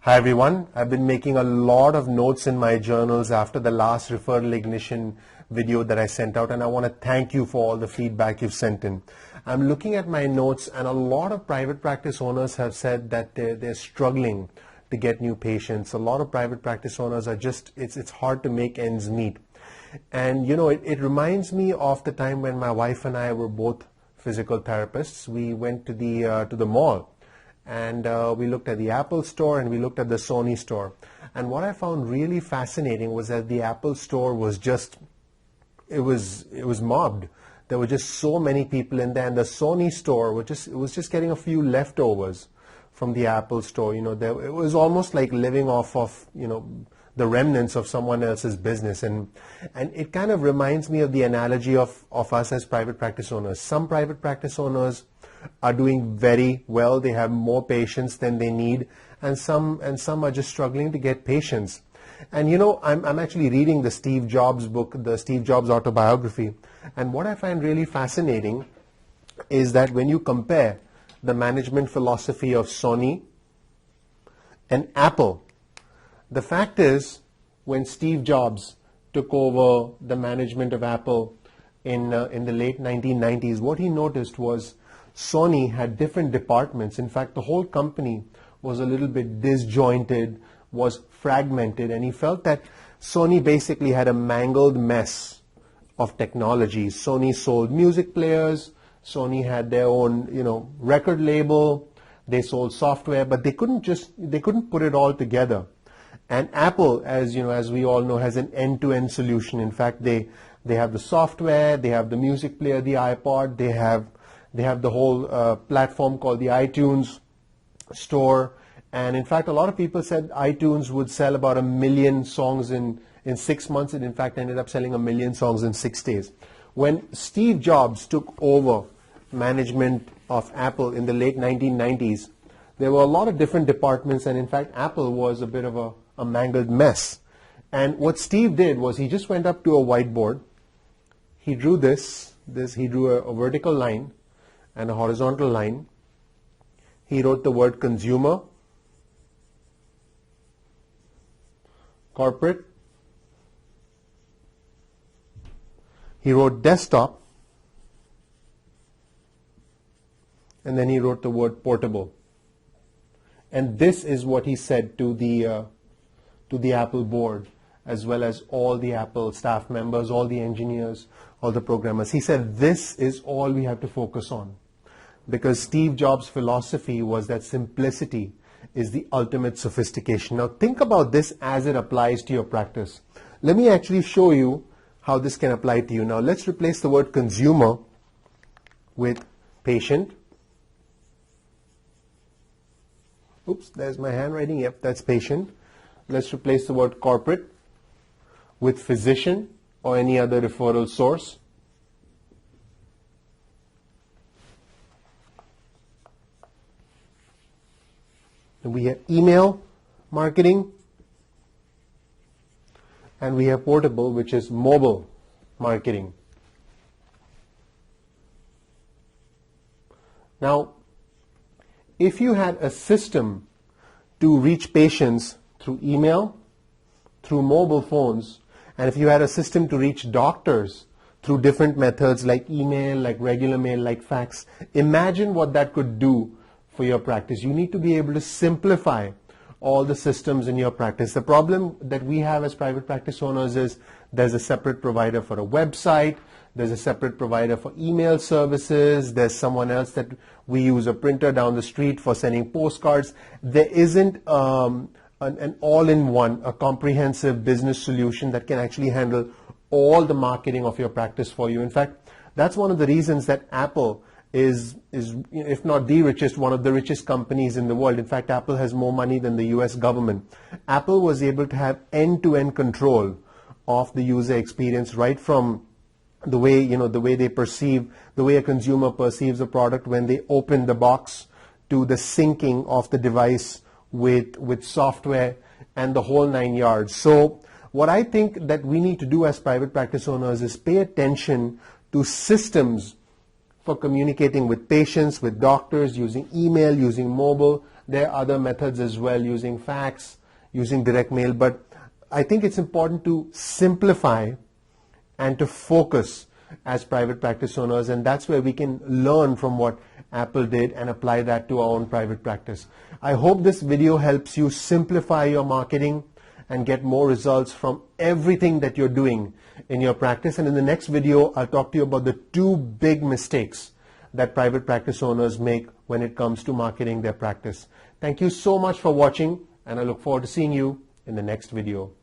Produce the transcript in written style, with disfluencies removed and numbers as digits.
Hi everyone, I've been making a lot of notes in my journals after the last referral ignition video that I sent out, and I want to thank you for all the feedback you've sent in. I'm looking at my notes, and a lot of private practice owners have said that they're struggling to get new patients. A lot of private practice owners are just, it's hard to make ends meet. And you know, it reminds me of the time when my wife and I were both physical therapists. We went to the mall, and we looked at the Apple store and we looked at the Sony store. And what I found really fascinating was that the Apple store was just, it was mobbed. There were just so many people in there, and the Sony store was just getting a few leftovers from the Apple store. You know, it was almost like living off of, you know, the remnants of someone else's business. And it kind of reminds me of the analogy of us as private practice owners. Some private practice owners are doing very well. They have more patients than they need, and some are just struggling to get patients. And you know, I'm actually reading the Steve Jobs book, the Steve Jobs autobiography, and what I find really fascinating is that when you compare the management philosophy of Sony and Apple, the fact is, when Steve Jobs took over the management of Apple in the late 1990s, what he noticed was Sony had different departments. In fact, the whole company was a little bit disjointed, was fragmented, and he felt that Sony basically had a mangled mess of technologies. Sony sold music players, Sony had their own, you know, record label, they sold software, but they couldn't put it all together. And Apple, as you know, as we all know, has an end-to-end solution. In fact, they have the software, they have the music player, the iPod, they have the whole platform called the iTunes store. And in fact, a lot of people said iTunes would sell about 1 million songs in 6 months. It in fact ended up selling 1 million songs in 6 days. When Steve Jobs took over management of Apple in the late 1990s, there were a lot of different departments, and in fact, Apple was a bit of a mangled mess. And what Steve did was he just went up to a whiteboard. He drew he drew a vertical line and a horizontal line. He wrote the word consumer, corporate. He wrote desktop, and then he wrote the word portable. And this is what he said to the Apple board, as well as all the Apple staff members, all the engineers, all the programmers. He said, this is all we have to focus on. Because Steve Jobs' philosophy was that simplicity is the ultimate sophistication. Now think about this as it applies to your practice. Let me actually show you how this can apply to you. Now let's replace the word consumer with patient. Oops, there's my handwriting. Yep, that's patient. Let's replace the word corporate with physician or any other referral source. And we have email marketing, and we have portable, which is mobile marketing. Now, if you had a system to reach patients through email, through mobile phones, and if you had a system to reach doctors through different methods like email, like regular mail, like fax, imagine what that could do for your practice. You need to be able to simplify all the systems in your practice. The problem that we have as private practice owners is there's a separate provider for a website, there's a separate provider for email services, there's someone else that we use a printer down the street for sending postcards. There isn't an all-in-one, a comprehensive business solution that can actually handle all the marketing of your practice for you. In fact, that's one of the reasons that Apple is, if not the richest, one of the richest companies in the world. In fact, Apple has more money than the US government. Apple was able to have end-to-end control of the user experience, right from the way, you know, the way they perceive, the way a consumer perceives a product when they open the box, to the syncing of the device with software and the whole 9 yards. So what I think that we need to do as private practice owners is pay attention to systems for communicating with patients, with doctors, using email, using mobile. There are other methods as well, using fax, using direct mail. But I think it's important to simplify and to focus as private practice owners, and that's where we can learn from what Apple did and apply that to our own private practice. I hope this video helps you simplify your marketing and get more results from everything that you're doing in your practice. And in the next video, I'll talk to you about the 2 big mistakes that private practice owners make when it comes to marketing their practice. Thank you so much for watching, and I look forward to seeing you in the next video.